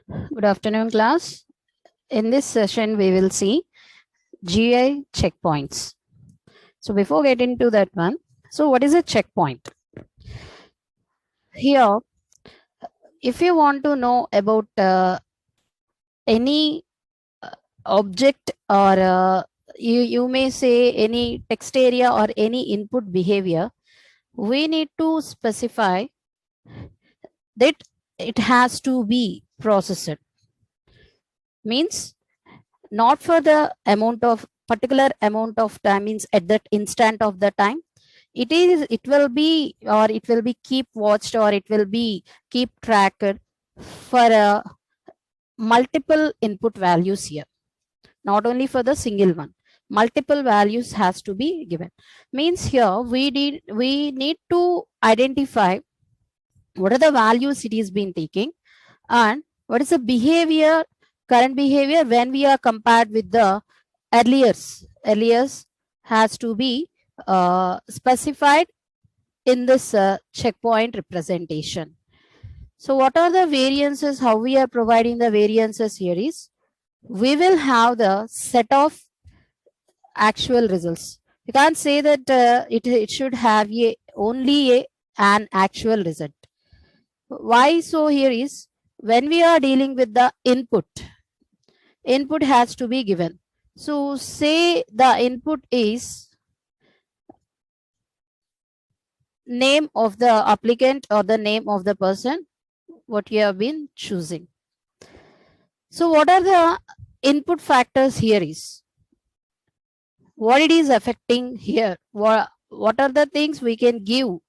Good afternoon, class. In this session, we will see GI checkpoints. So before getting to that one, so what is a checkpoint? Here, if you want to know about any object or you may say any text area or any input behavior, we need to specify that it has to be processed. Means not for the amount of particular amount of time, means at that instant of the time it will be, or it will be keep watched, or it will be keep tracked for multiple input values here, not only for the single one. Multiple values has to be given. Means here we need to identify what are the values it is been taking, and what is the behavior, current behavior when we are compared with the earliers has to be specified in this checkpoint representation. So what are the variances? How we are providing the variances here is, we will have the set of actual results. You can't say that it should have an actual result. Why so? Here is, when we are dealing with the input has to be given. So say the input is name of the applicant or the name of the person what you have been choosing. So what are the input factors here is, what it is affecting here, what are the things we can give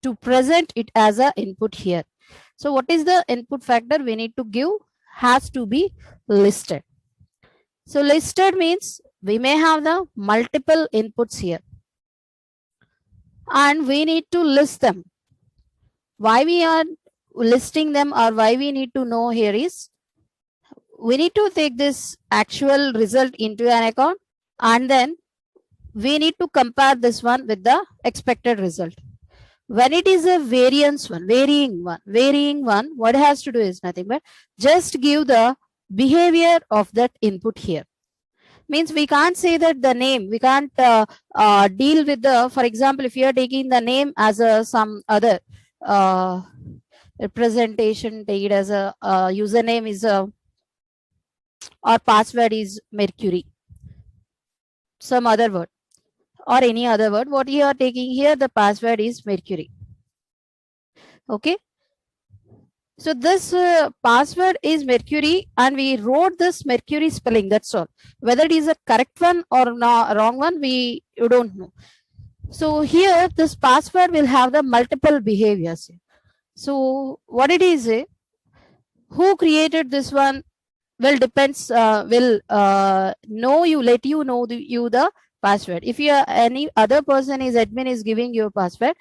to present it as a input here. So what is the input factor we need to give, has to be listed. So listed means we may have the multiple inputs here and we need to list them. Why we are listing them, or why we need to know here is, we need to take this actual result into an account, and then we need to compare this one with the expected result. When it is a varying one, what it has to do is nothing but just give the behavior of that input here. Means we can't say that the name, we can't deal with the, for example, if you are taking the name as a some other representation, take it as a username is a, or password is Mercury, some other word or any other word, what you are taking here, the password is Mercury. Okay, so this password is Mercury and we wrote this Mercury spelling, that's all. Whether it is a correct one or not, wrong one, you don't know. So here this password will have the multiple behaviors. So what it is, who created this one will depends, will know you, let you know the password. If you are any other person is admin is giving you a password,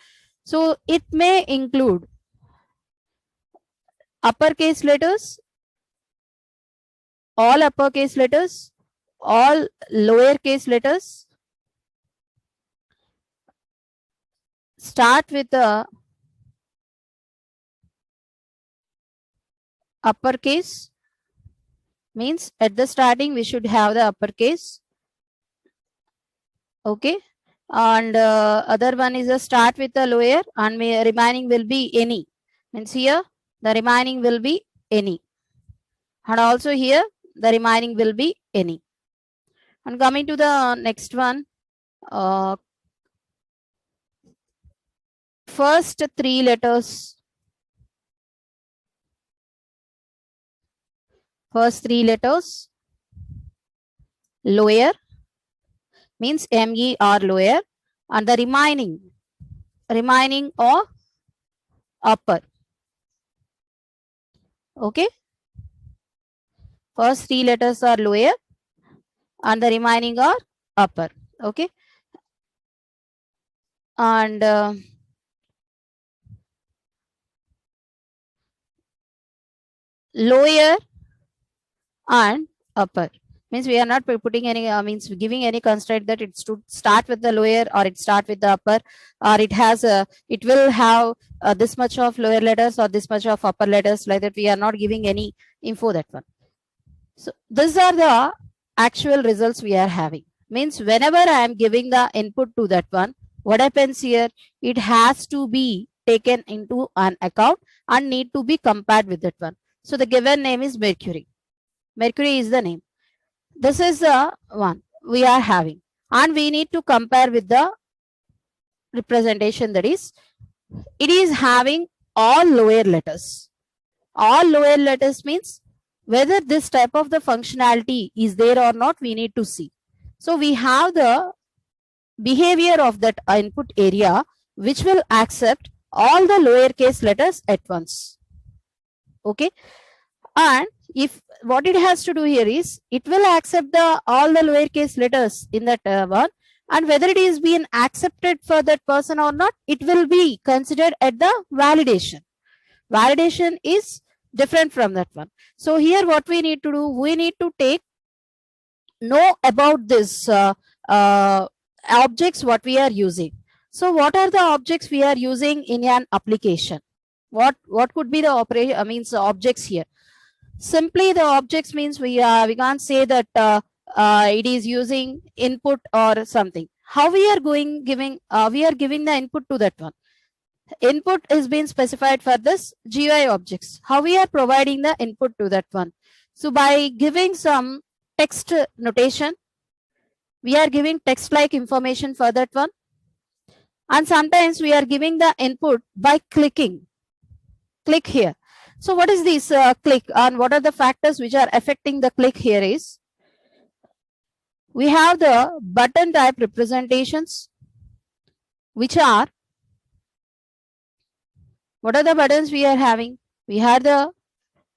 so it may include uppercase letters, all uppercase letters, all lowercase letters, start with the uppercase, means at the starting we should have the uppercase. Okay, and other one is a start with the lower, and remaining will be any, means here the remaining will be any, and also here the remaining will be any. And coming to the next one, first three letters, lower, means MER lower, and the remaining or upper. Okay, first three letters are lower and the remaining are upper. Okay, and lower and upper Means we are not putting any means giving any constraint that it's to start with the lower or it start with the upper, or it has it will have this much of lower letters or this much of upper letters, like that. We are not giving any info that one. So these are the actual results we are having. Means whenever I am giving the input to that one, what happens here? It has to be taken into an account and need to be compared with that one. So the given name is Mercury. Mercury is the name. This is the one we are having, and we need to compare with the representation, that is, it is having all lower letters. All lower letters means whether this type of the functionality is there or not, we need to see. So we have the behavior of that input area which will accept all the lowercase letters at once. Okay, and if what it has to do here is it will accept the all the lowercase letters in that one, and whether it is being accepted for that person or not, it will be considered at the validation. Validation is different from that one. So here what we need to do, we need to know about this objects what we are using. So what are the objects we are using in an application? What could be the objects here? Simply the objects means we can't say that it is using input or something. How we are giving the input to that one. Input is being specified for this GUI objects. How we are providing the input to that one? So by giving some text notation, we are giving text like information for that one, and sometimes we are giving the input by clicking. Click here. So what is this click, and what are the factors which are affecting the click here is, we have the button type representations, which are, what are the buttons we are having? We have the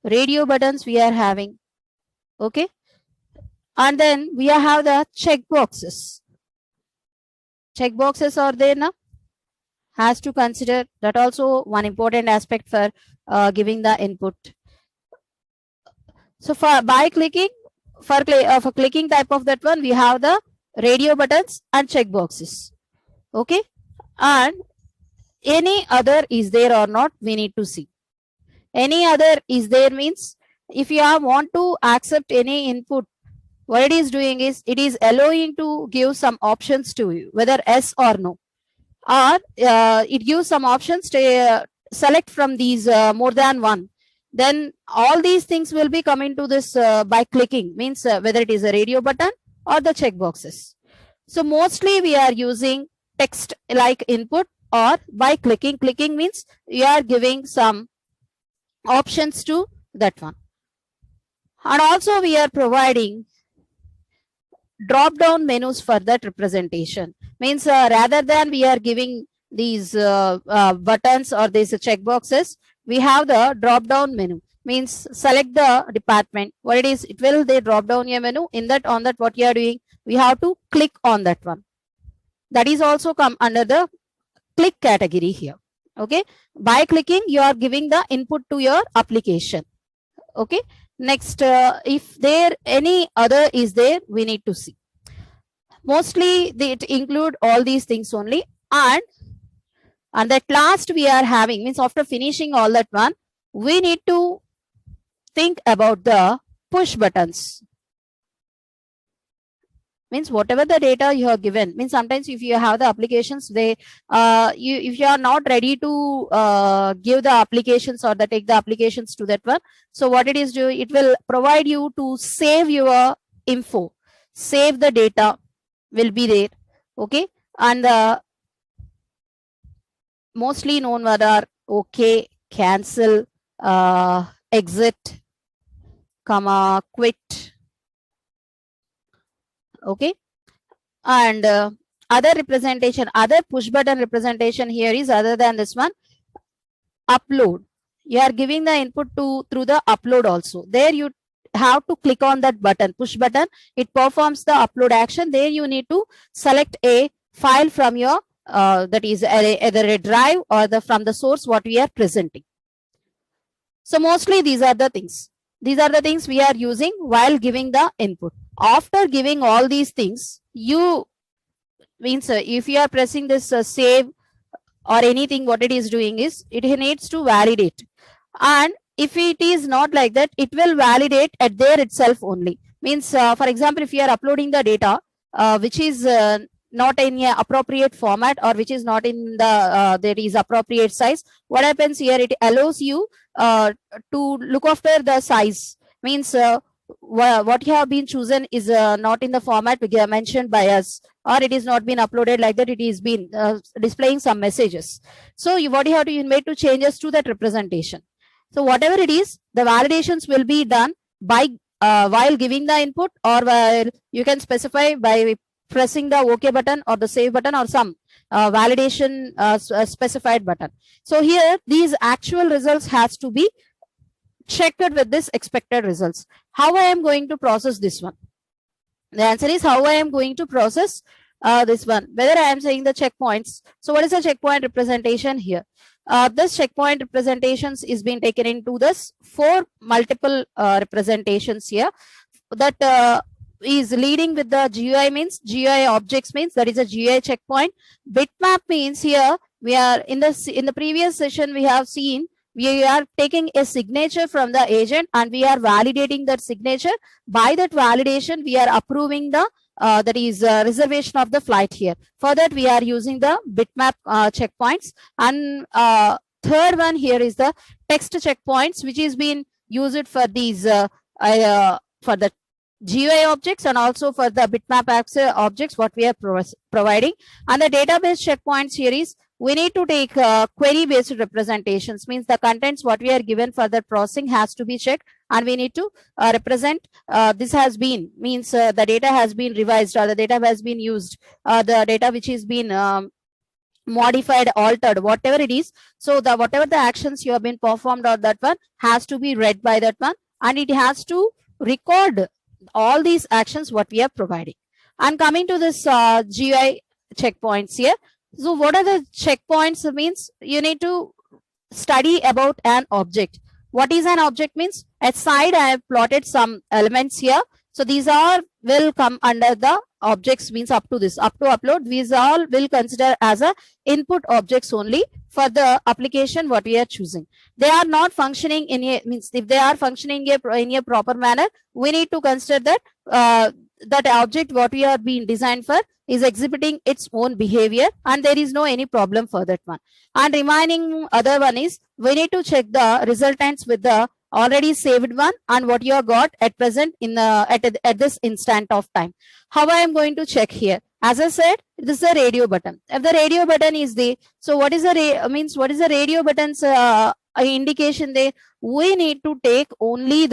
radio buttons we are having. Okay, and then we have the check boxes. Check boxes are there now, has to consider that also one important aspect for giving the input. So by clicking, for clicking type of that one, we have the radio buttons and check boxes. Okay, and any other is there or not, we need to see. Any other is there means if you want to accept any input, what it is doing is it is allowing to give some options to you, whether yes or no, or it gives some options to select from these more than one. Then all these things will be coming to this by clicking, means whether it is a radio button or the check boxes. So mostly we are using text like input or by clicking. Clicking means you are giving some options to that one. And also we are providing drop down menus for that representation. Means rather than we are giving these buttons or these check boxes, we have the drop down menu. Means select the department, what it is, it will they drop down your menu. In that, on that, what you are doing, we have to click on that one. That is also come under the click category here. Okay, by clicking you are giving the input to your application. Okay, next if there any other is there, we need to see. Mostly they include all these things only, and that last we are having, means after finishing all that one, we need to think about the push buttons. Means whatever the data you have given, means sometimes if you have the applications, they if you are not ready to give the applications or take the applications to that one, so what it is doing, it will provide you to save your info, save the data will be there. Okay, and mostly known what are okay, cancel, exit, comma, quit. Okay, and other representation, other push button representation here is other than this one, upload. You are giving the input through the upload also. There you have to click on that button, push button, it performs the upload action. There you need to select a file from your that is either a drive or from the source what we are presenting. So mostly these are the things we are using while giving the input. after giving all these things, you means if you are pressing this save or anything, what it is doing is it needs to validate. And if it is not like that, it will validate at there itself only. Means for example, if you are uploading the data which is not in a appropriate format, or which is not in the there is appropriate size, what happens here, it allows you to look after the size. Means what you have been chosen is not in the format mentioned by us, or it is not been uploaded like that, it is been displaying some messages. So what you have to, you need to changes to that representation. So whatever it is, the validations will be done by while giving the input, or while you can specify by pressing the OK button or the save button or some validation specified button. So here these actual results has to be checked with this expected results. How I am going to process this one? The answer is how I am going to process this one, whether I am saying the checkpoints. So what is the checkpoint representation here? This checkpoint representations is being taken into this 4 multiple representations here, that is leading with the GUI, means GUI objects, means that is a GUI checkpoint. Bitmap means here we are in the previous session we have seen we are taking a signature from the agent and we are validating that signature. By that validation, we are approving the that is reservation of the flight here. For that, we are using the bitmap checkpoints. And third one here is the text checkpoints, which is being used for these for the GUI objects and also for the bitmap objects what we are providing. And the database checkpoints here is we need to take query based representations, means the contents what we are given for the processing has to be checked, and we need to represent this has been, means the data has been revised, or the data has been used, the data which is been modified, altered, whatever it is. So the whatever the actions you have been performed on that one has to be read by that one, and it has to record all these actions what we are providing. And coming to this GUI checkpoints here. So what are the checkpoints? Means you need to study about an object. What is an object? Means at side I have plotted some elements here. So these are will come under the objects, means up to this, up to upload, these all will consider as a input objects only for the application what we are choosing. They are not functioning in a, means if they are functioning in a proper manner, we need to consider that that object what we are being designed for is exhibiting its own behavior, and there is no any problem for that one. And remaining other one is we need to check the resultants with the already saved one and what you have got at present in the at this instant of time. How I am going to check here? As I said, this is a radio button. If the radio button is there, so what is the means what is the radio button's indication there? We need to take only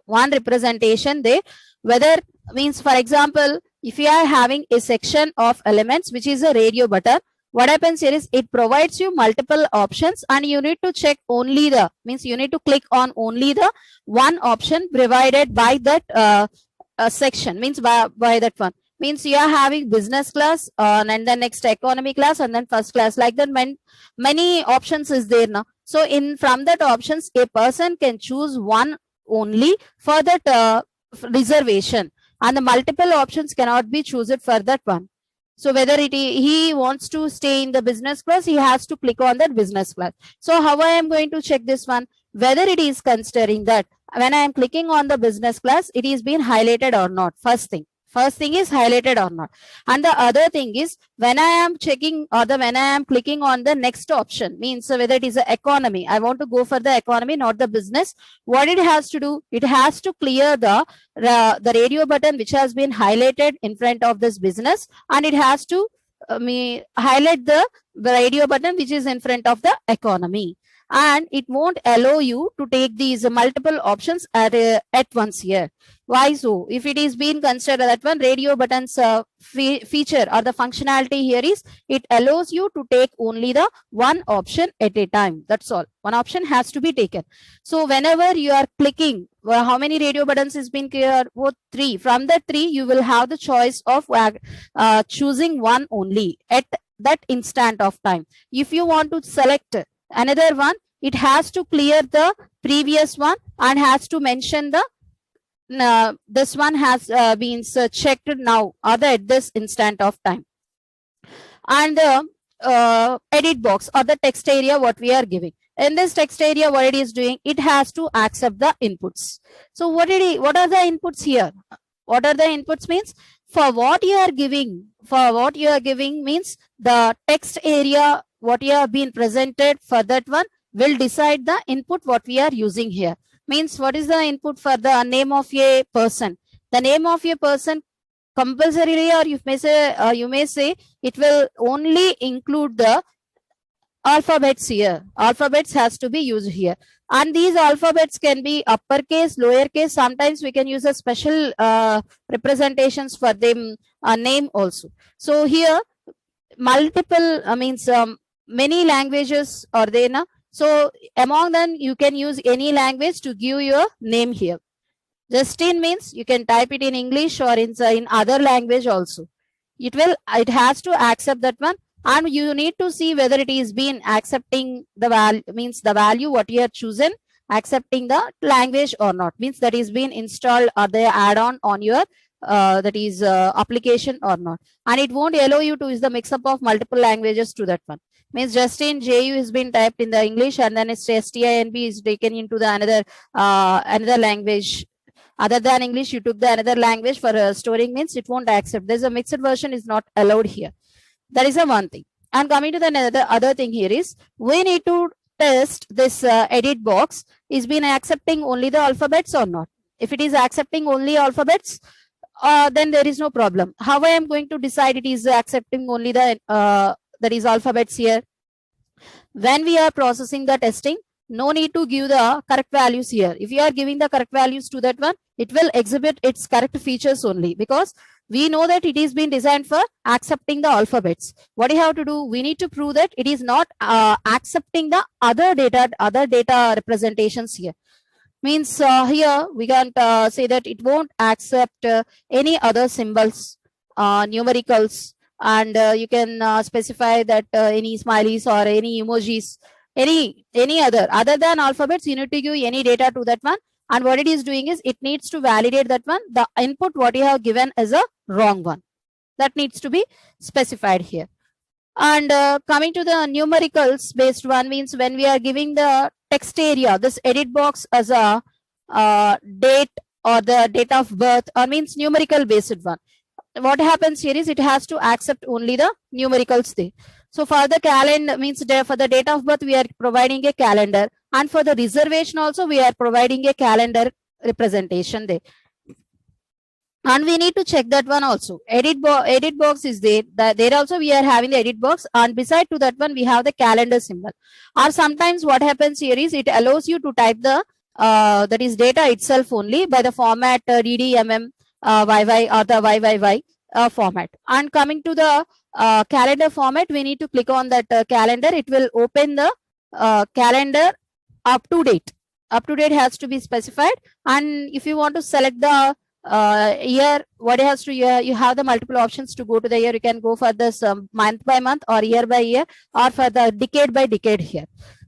one representation there. Whether, means for example, if you are having a section of elements which is a radio button, what happens here is it provides you multiple options, and you need to check only the, means you need to click on only the one option provided by that section, means by that one. Means you are having business class and then next economy class and then first class, like that many options is there now. So in from that options, a person can choose one only for that reservation, and the multiple options cannot be chosen for that one. So whether he wants to stay in the business class, he has to click on that business class. So how I am going to check this one? Whether it is considering that when I am clicking on the business class, it is being highlighted or not. First thing is highlighted or not. And the other thing is when I am checking, or when I am clicking on the next option, means whether it is the economy, I want to go for the economy, not the business. What it has to do, it has to clear the radio button which has been highlighted in front of this business, and it has to highlight the radio button which is in front of the economy. And it won't allow you to take these multiple options at once here. Why so? If it is being considered that one radio buttons feature or the functionality here is, it allows you to take only the one option at a time. That's all. One option has to be taken. So whenever you are clicking, how many radio buttons is being clear? 3. From that 3, you will have the choice of choosing one only at that instant of time. If you want to select another one, it has to clear the previous one and has to mention the this one has been checked now or at this instant of time. And the edit box or the text area what we are giving. In this text area, what it is doing, it has to accept the inputs. So what are the inputs here? What are the inputs means, for what you are giving, means the text area what you have been presented for that one will decide the input what we are using here. Means what is the input for the name of a person? The name of a person compulsorily, or you may say it will only include the alphabets here. Alphabets has to be used here, and these alphabets can be uppercase, lowercase. Sometimes we can use a special representations for them name also. So here multiple means many languages are there now. So among them you can use any language to give your name here. Justin means you can type it in English or in other language also. It has to accept that one, and you need to see whether it is been accepting the value, means the value what you have chosen, accepting the language or not, means that is been installed or the add-on on your that is application or not. And it won't allow you to use the mix-up of multiple languages to that one. Means Justin JU has been typed in the English, and then it's STINB is taken into the another language. Other than English, you took the another language for storing, means it won't accept. There's a mixed version is not allowed here. That is a one thing. And coming to the other thing here is, we need to test this edit box is been accepting only the alphabets or not. If it is accepting only alphabets, then there is no problem. How I am going to decide it is accepting only the that is alphabets here? When we are processing the testing, no need to give the correct values here. If you are giving the correct values to that one, it will exhibit its correct features only, because we know that it is being designed for accepting the alphabets. What do you have to do? We need to prove that it is not accepting the other data representations here. Means here we can't say that it won't accept any other symbols, numericals, and you can specify that any smileys or any emojis, any other than alphabets, you need to give any data to that one. And what it is doing is, it needs to validate that one, the input what you have given is a wrong one. That needs to be specified here. And coming to the numericals based one, means when we are giving the text area, this edit box as a date or the date of birth, or means numerical based one. What happens here is, it has to accept only the numericals there. So for the calendar, means for the date of birth, we are providing a calendar, and for the reservation also we are providing a calendar representation there. And we need to check that one also. Edit box is there. There also we are having the edit box, and beside to that one we have the calendar symbol. Or sometimes what happens here is, it allows you to type the that is data itself only by the format DDMM YY or the YYY format. And coming to the calendar format, we need to click on that calendar. It will open the calendar up to date. Up to date has to be specified. And if you want to select the year, what it has to, you have the multiple options to go to the year. You can go for this month by month or year by year, or for the decade by decade here.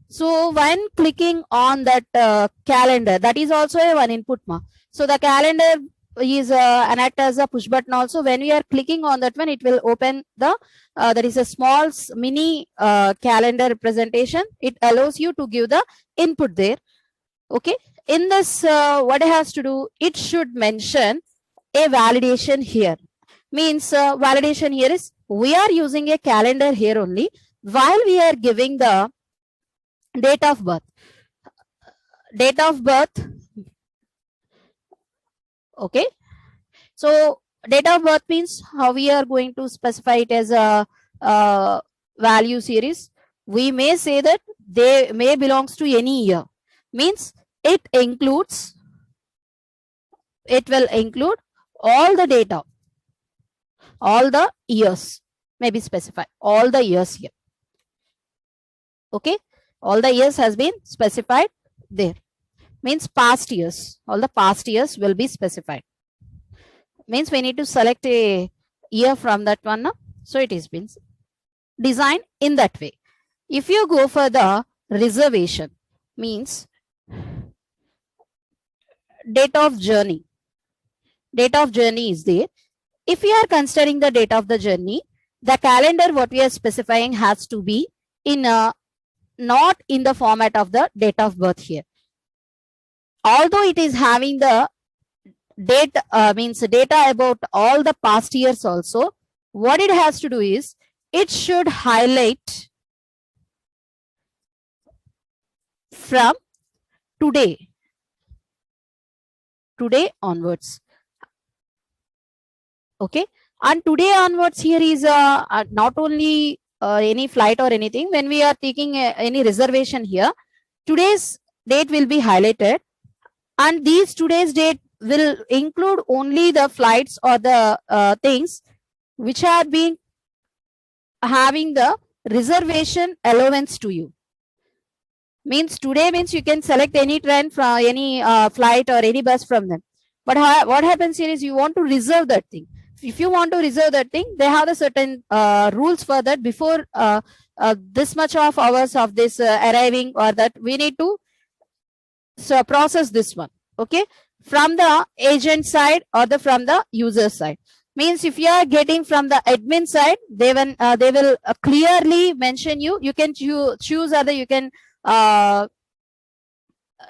So when clicking on that calendar, that is also a one input ma. So the calendar is an act as a push button also. When we are clicking on that one, it will open the there is a small mini calendar representation. It allows you to give the input there. Okay. In this, what it has to do, it should mention a validation here. Means validation here is, we are using a calendar here only while we are giving the date of birth. Date of birth. Okay. So date of birth means how we are going to specify it as a value series. We may say that they may belongs to any year. Means it will include all the data, all the years may be specified, all the years here. Okay, all the years has been specified there. Means past years, all the past years will be specified. Means we need to select a year from that one. So it is been designed in that way. If you go for the reservation, means date of journey. date of journey is there. If we are considering the date of the journey, the calendar what we are specifying has to be in a not in the format of the date of birth here. Although it is having the date means data about all the past years also, what it has to do is it should highlight from today onwards. Okay, and today onwards here is not only any flight or anything. When we are taking any reservation here, today's date will be highlighted, and these today's date will include only the flights or the things which are being having the reservation allowance to you. Means today means you can select any train from any flight or any bus from them. But what happens here is you want to reserve that thing. If you want to reserve that thing, they have a certain rules for that. Before this much of hours of this arriving or that, we need to process this one. Okay, from the agent side or from the user side. Means if you are getting from the admin side, they will clearly mention you. You can choose either you can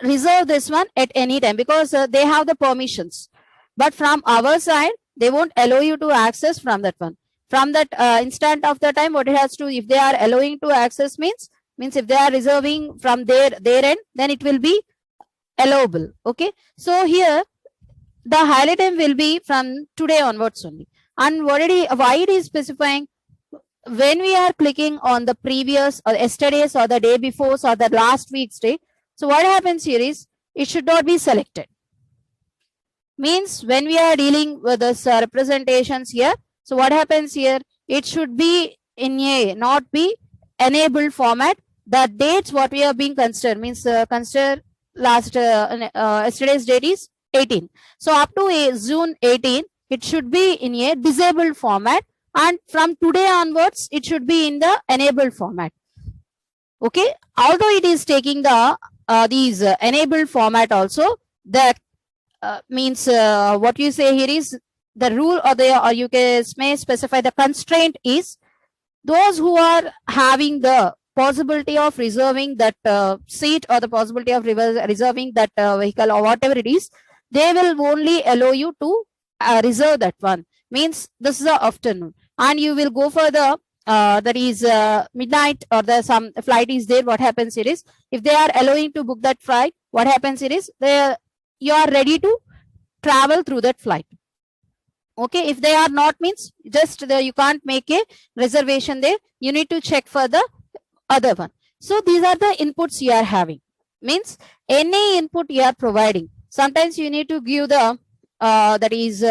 reserve this one at any time, because they have the permissions. But from our side, they won't allow you to access from that one. From that instant of the time, what it has to, if they are allowing to access means if they are reserving from their end, then it will be allowable. Okay, so here the highlight time will be from today onwards only. And why it is specifying, when we are clicking on the previous or yesterday's or the day before or the last week's day, so what happens here is it should not be selected. Means when we are dealing with this representations here, so what happens here, it should be in a not be enabled format. The dates what we are being considered means consider last yesterday's date is 18. So up to June 18, it should be in a disabled format, and from today onwards, it should be in the enabled format. Okay, although it is taking the these enabled format also, the means what you say here is the rule or you may specify the constraint is those who are having the possibility of reserving that seat or the possibility of reserving that vehicle or whatever it is, they will only allow you to reserve that one. Means this is the afternoon, and you will go for the that is midnight or the some flight is there. What happens here is, if they are allowing to book that flight, what happens here is you are ready to travel through that flight. Okay, if they are not, means just you can't make a reservation there. You need to check for the other one. So these are the inputs you are having. Means any input you are providing. Sometimes you need to give the that is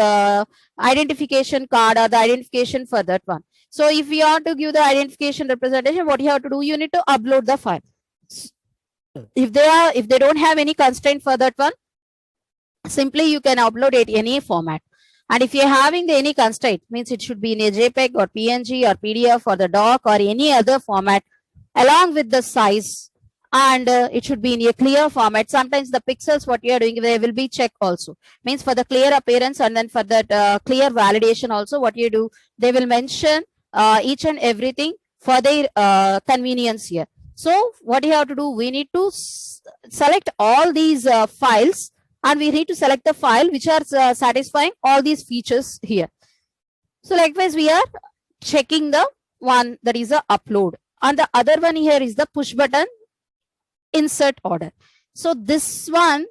identification card or the identification for that one. So if you want to give the identification representation, what you have to do, you need to upload the file. If they don't have any constraint for that one, simply you can upload it in any format. And if you're having any constraint, means it should be in a JPEG or PNG or PDF or the doc or any other format along with the size, and it should be in a clear format. Sometimes the pixels what you are doing, they will be checked also. Means for the clear appearance, and then for that clear validation also, what you do, they will mention each and everything for their convenience here. So what you have to do, we need to select all these files, and we need to select the file which are satisfying all these features here. So likewise, we are checking the one that is a upload, and the other one here is the push button insert order. So this one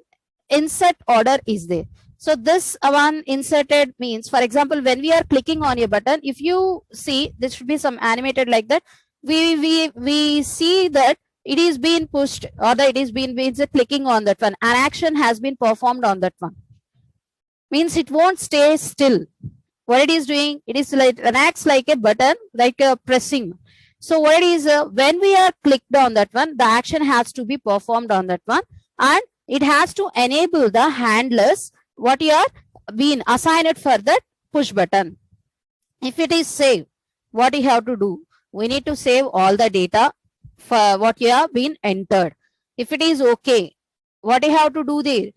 insert order is there. So this one inserted means, for example, when we are clicking on a button, if you see, this should be some animated like that. We see that it is being pushed, or that it is being clicking on that one. An action has been performed on that one. Means it won't stay still. What it is doing, it is like an acts like a button, like a pressing. So what it is, when we are clicked on that one, the action has to be performed on that one, and it has to enable the handlers what you are being assigned for that push button. If it is saved, what you have to do, we need to save all the data for what you have been entered. If it is okay, what you have to do there,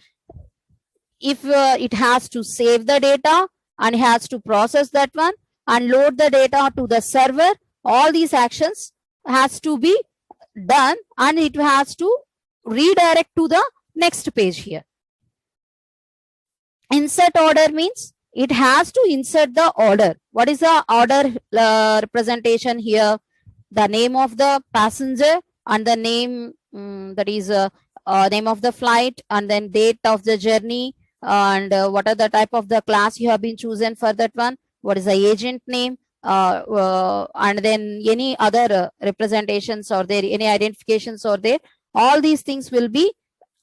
if it has to save the data and has to process that one and load the data to the server, all these actions has to be done and it has to redirect to the next page here. Insert order means it has to insert the order. What is the order representation here? The name of the passenger and the name, that is name of the flight, and then date of the journey, and what are the type of the class you have been chosen for that one, what is the agent name, and then any other representations or there, any identifications or there, all these things will be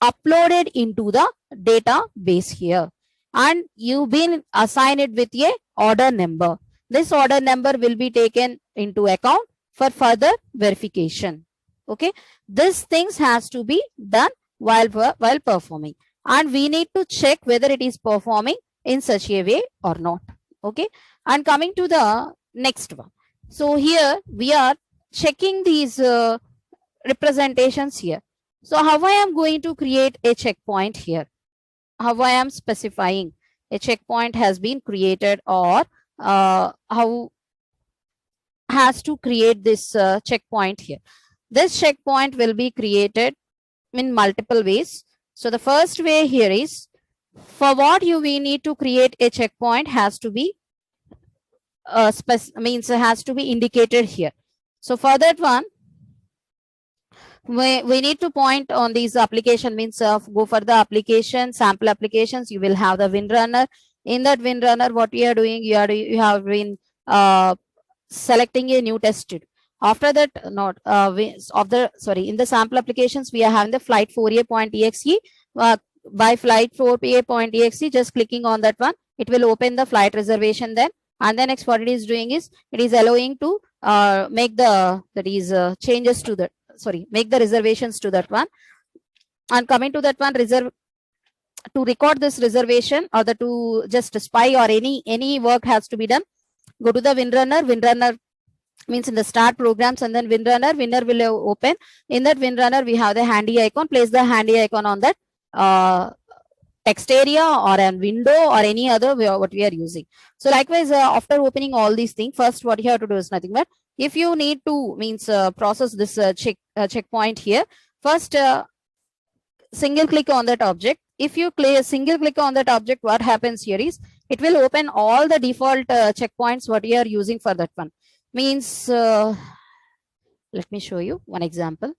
uploaded into the database here, and you've been assigned it with a order number. This order number will be taken into account for further verification. Okay, these things has to be done while performing, and we need to check whether it is performing in such a way or not. Okay, and coming to the next one. So here we are checking these representations here. So how I am going to create a checkpoint here? How I am specifying a checkpoint has been created, or how has to create this checkpoint here. This checkpoint will be created in multiple ways. So the first way here is, for what we need to create a checkpoint has to be has to be indicated here. So for that one, we need to point on these application, means go for the application, sample applications. You will have the WinRunner. In that WinRunner, what you are doing, you have been selecting a new test tube. After that, in the sample applications, we are having the flight Fourier.exe. By flight Fourier.exe, just clicking on that one, it will open the flight reservation then. And then next, what it is doing is, it is allowing to make the changes to the, make the reservations to that one. And coming to that one, to record this reservation, or to just spy, or any work has to be done, go to the WinRunner. WinRunner means in the start programs, and then WinRunner will open. In that WinRunner, we have the handy icon. Place the handy icon on that text area or a window or any other what we are using. So likewise, after opening all these things, first what you have to do is nothing but, if you need to process this checkpoint here, first single click on that object. If you single click on that object, what happens here is, it will open all the default checkpoints what you are using for that one. Means let me show you one example.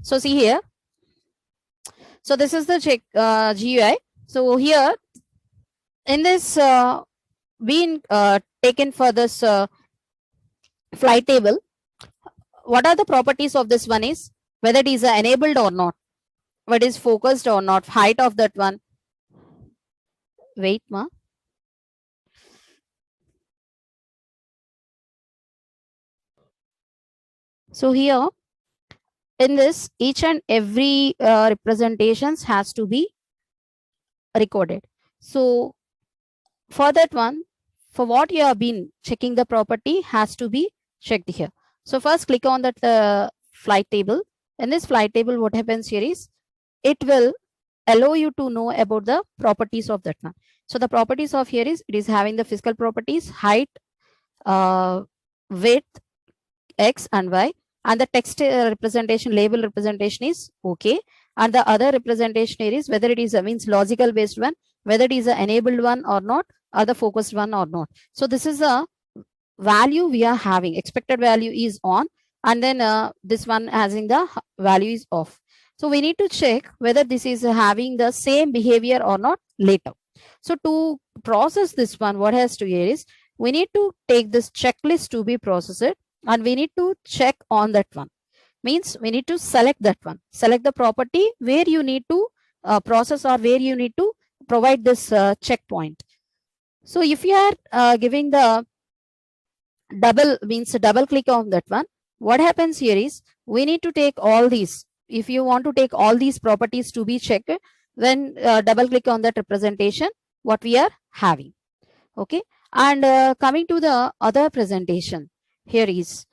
So see here. So this is the GUI. So here in this being taken for this flight table, what are the properties of this one is, whether it is enabled or not, whether it is focused or not, height of that one. Wait, ma. So here in this, each and every representations has to be recorded. So for that one, for what you have been checking, the property has to be checked here. So first click on that flight table. In this flight table, what happens here is, it will allow you to know about the properties of that one. So the properties of here is, it is having the physical properties, height, width, X and Y, and the text representation, label representation is okay. And the other representation here is, whether it is means logical based one, whether it is an enabled one or not, or the focused one or not. So this is a value we are having. Expected value is on, and then this one having the value is off. So we need to check whether this is having the same behavior or not later. So to process this one, what has to here is, we need to take this checklist to be processed, and we need to check on that one. Means we need to select that one. Select the property where you need to process, or where you need to provide this checkpoint. So if you are giving the double click on that one, what happens here is, we need to take all these. If you want to take all these properties to be checked, then double click on that representation what we are having. Okay, and coming to the other presentation, here is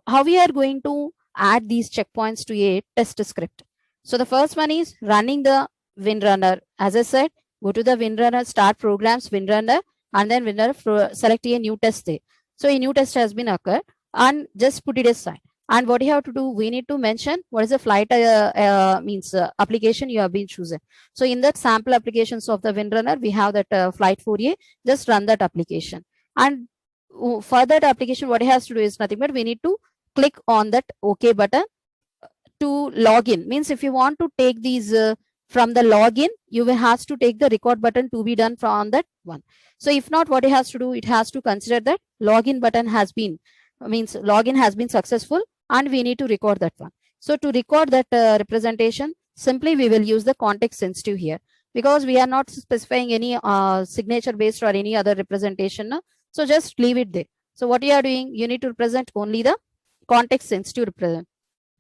how we are going to add these checkpoints to a test script. So the first one is running the WinRunner. As I said, go to the WinRunner, start programs, WinRunner, and then WinRunner, select a new test there. So a new test has been occurred, and just put it aside. And what you have to do, we need to mention what is the flight application you have been chosen. So in that sample applications of the WinRunner, we have that flight 4A. Just run that application. And for that application, what it has to do is nothing but we need to click on that OK button to log in. Means if you want to take these from the login, you will have to take the record button to be done from that one. So if not, what it has to do, it has to consider that login button has been, means login has been successful, and we need to record that one. So to record that representation, simply we will use the context sensitive here, because we are not specifying any signature based or any other representation. So just leave it there. So what you are doing, you need to represent only the context sensitive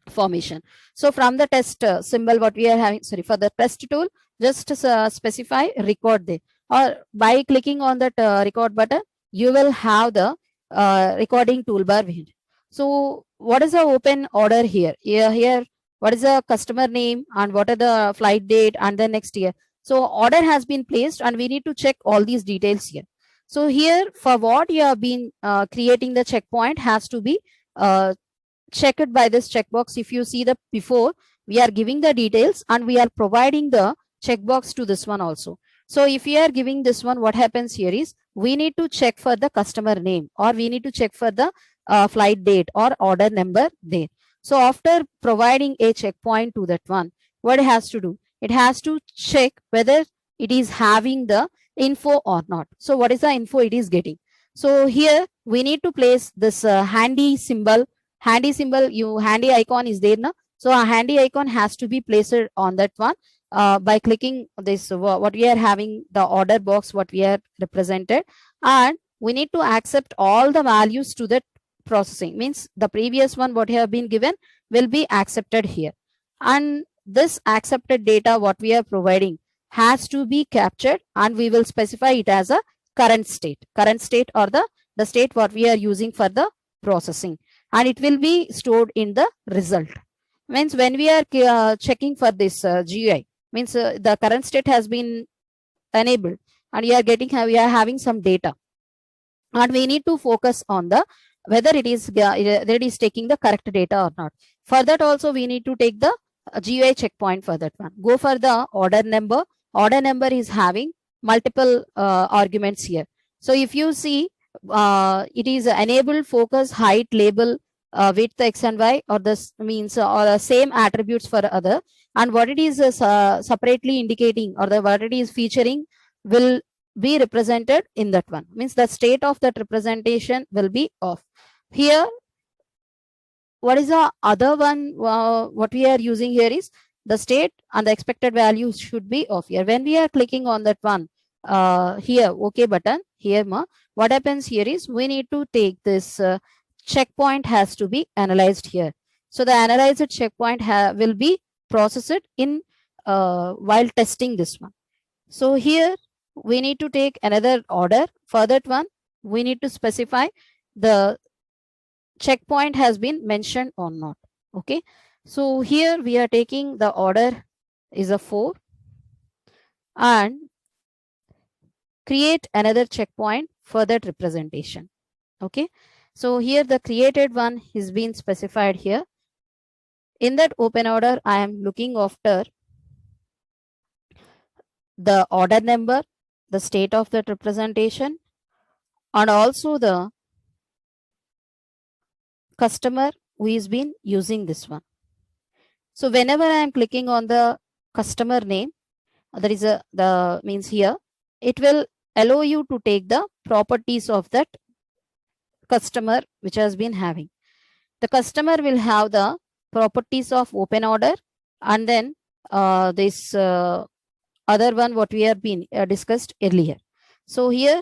formation. So from the test symbol, what we are having, sorry, for the test tool, just specify record there, or by clicking on that record button, you will have the recording toolbar behind. So what is the open order here? Here, what is the customer name and what are the flight date and the next year? So order has been placed, and we need to check all these details here. So here, for what you have been creating the checkpoint has to be checked by this checkbox. If you see the before, we are giving the details and we are providing the checkbox to this one also. So if we are giving this one, what happens here is we need to check for the customer name, or we need to check for the flight date or order number there. So after providing a checkpoint to that one, what it has to do? It has to check whether it is having the info or not. So what is the info it is getting? So here we need to place this handy symbol. Handy symbol, handy icon is there now. So a handy icon has to be placed on that one by clicking this, what we are having, the order box, what we are represented, and we need to accept all the values to that processing. Means the previous one what have been given will be accepted here, and this accepted data what we are providing has to be captured, and we will specify it as a current state or the state what we are using for the processing, and it will be stored in the result. Means when we are checking for this GUI, means the current state has been enabled, and we are having some data, and we need to focus on the whether it is taking the correct data or not. For that also we need to take the GUI checkpoint for that one. Go for the order number. Order number is having multiple arguments here. So if you see, it is enable focus height label width x and y, or this means or the same attributes for other, and what it is separately indicating, or what it is featuring will be represented in that one. Means the state of that representation will be off. Here, what is the other one? What we are using here is the state and the expected values should be off here. When we are clicking on that one here, OK button here, what happens here is we need to take this checkpoint has to be analyzed here. So the analyzed checkpoint will be processed in while testing this one. So here we need to take another order. For that one, we need to specify the checkpoint has been mentioned or not. Okay. So here we are taking the order is a 4 and create another checkpoint for that representation. Okay. So here the created one is being specified here. In that open order, I am looking after the order number, the state of that representation, and also the customer who is been using this one. So whenever I am clicking on the customer name, that is the means here, it will allow you to take the properties of that customer which has been having. The customer will have the properties of open order, and then this other one what we have been discussed earlier. So here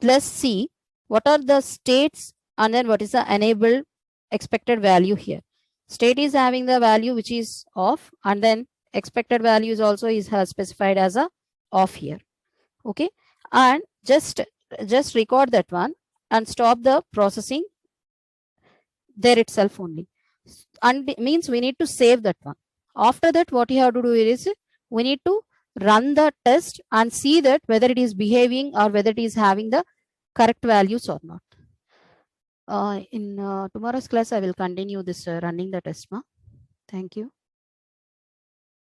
let's see what are the states, and then what is the enabled expected value here. State is having the value which is off, and then expected values also is specified as a off here. Okay, and just record that one and stop the processing there itself only, and it means we need to save that one. After that, what you have to do is We need to run the test and see that whether it is behaving or whether it is having the correct values or not. In tomorrow's class, I will continue this running the test. Thank you.